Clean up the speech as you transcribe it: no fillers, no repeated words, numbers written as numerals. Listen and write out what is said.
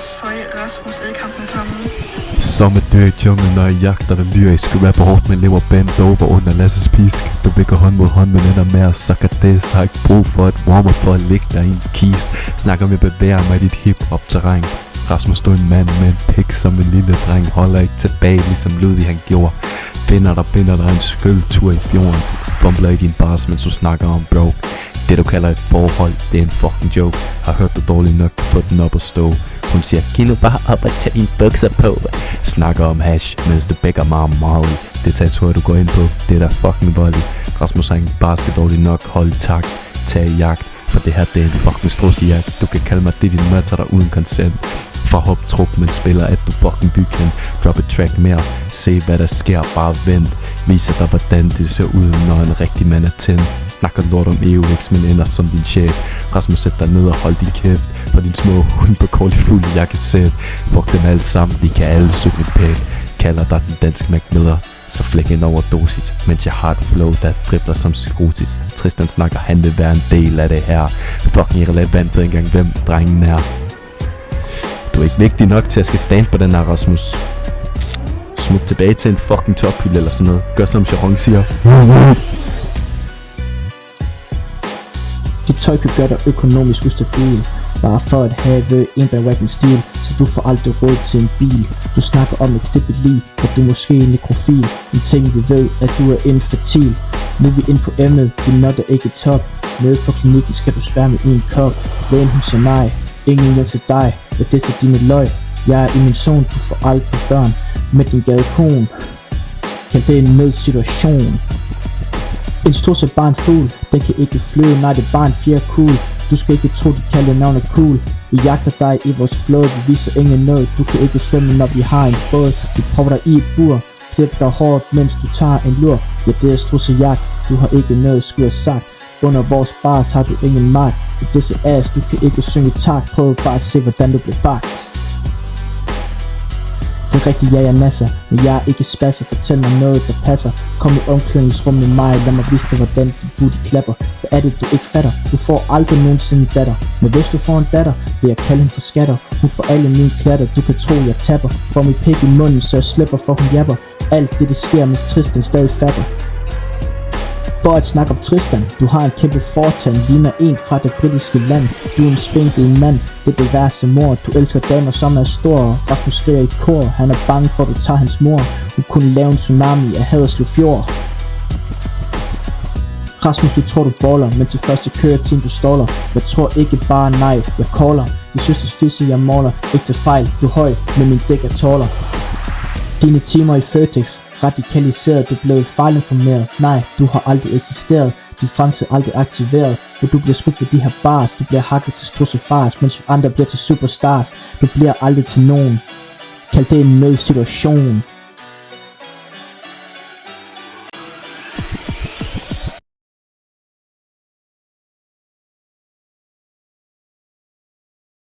Føj Rasmus Edkampen kommen. Som et dyr i junglen, når jeg jagter dig lyrisk. Rapper hårdt, men lever bent over under Lasses pisk. Du vækker hånd mod hånd, men ender med at sukke det. Har ikke brug for et warm-up for at ligge dig i en kist. Snakker om at bevæge mig i dit hip-hop-terræn. Rasmus, du er en mand med en pik som en lille dreng. Holder ikke tilbage, ligesom Ludvig han gjorde. Binder dig en skøltur i fjorden. Bumbler i din bars, mens du snakker om broke. Det du kalder et forhold, det er en fucking joke. Har hørt du dårligt nok, få den op og stå. Hun siger, giv nu bare op og tag dine bukser på. Snakker om hash, mens du bækker mig om Maui. Det tattoo du går ind på, det er der fucking volley. Rasmus har ikke bare skal dårligt nok, hold i takt, tag i jagt. For det her, det er en fucking strussejagt. Du kan kalde mig det, din møtter der uden consent. For hop truk, men spiller at du fucking byggen. Drop et track mere, se hvad der sker, bare vent. Viser dig hvordan det ser ud, når en rigtig mand er tændt. Snakker lort om EUX, men ender som din chef. Rasmus, sæt dig ned og hold din kæft. For din små hund på kål i fuld jakkesæt. Fuck dem alle sammen, de kan alle synge pænt. Kalder dig den danske McMiller. Så flæk en overdosis, mens jeg har et flow, der dribler som cirrosis. Tristan snakker, han vil være en del af det her. Fucking irrelevant, ved engang hvem drengen er. Du er ikke vigtig nok til at skal stand på den her, Rasmus. Smut tilbage til en fucking tophylde eller sådan noget. Gør som Sharon siger. Dit tøj kan gøre dig økonomisk ustabil. Bare for at have en bandwagon stil, så du får aldrig råd til en bil. Du snakker om at knippe et lig, og du er måske en nekrofil. En ting vi ved, at du er infertil. Nu er vi inde på emnet, din not er ikke top. Nede på klinikken skal du spærre med en kop. Lægen hun siger nej, ingen hjem til dig. Jeg disser dine løg, jeg er i min zone. Du får aldrig børn med din gadekone. Kald det en nødsituation. En struds er bare en fugl, den kan ikke flyve, nej det er bare en fjerkugle. Du skal ikke tro, de kalder navnet cool. Vi jagter dig i vores flåde, vi viser ingen nød. Du kan ikke svømme, når vi har en båd. Vi prøver dig i et bur, klip dig hårdt, mens du tager en lur. Ja, det er strudsejagt, du har ikke noget, skulle jeg sagt. Under vores bars har du ingen magt. I disse ass, du kan ikke synge tak. Prøv bare at se, hvordan du bliver bagt. Det er rigtigt, jeg er nasser, men jeg er ikke spasser. Fortæl mig noget, der passer. Kom i omklædningsrum med mig, lad mig vise dig, hvordan din booty klapper. Hvad er det, du ikke fatter? Du får aldrig nogensinde datter. Men hvis du får en datter, vil jeg kalde hende for skatter. Hun får alle mine klatter, du kan tro, jeg tapper. Får mit pik i munden, så jeg slipper, for hun japper. Alt det sker, mens Tristan stadig fatter. For at snakke om Tristan, du har en kæmpe fortand, ligner en fra det britiske land. Du er en spinkel mand, det er det værste mor. Du elsker damer som er store. Rasmus skriger i et kor, han er bange for at du tager hans mor. Hun kunne lave en tsunami af Haderslev Fjord. Rasmus, du tror du baller, men til første køreteam du ståler. Jeg tror ikke bare nej, jeg caller. Din søsters fisse jeg måler, ikke til fejl, du er høj, men min dæk er tåler. Dine timer i Føtex, radikaliseret, du er blevet fejlinformeret. Nej, du har aldrig eksisteret, din fremtid aldrig aktiveret. For du bliver skudt ved de her bars, du bliver hakket til strussefars, mens andre bliver til superstars. Du bliver aldrig til nogen. Kald det en nødsituation.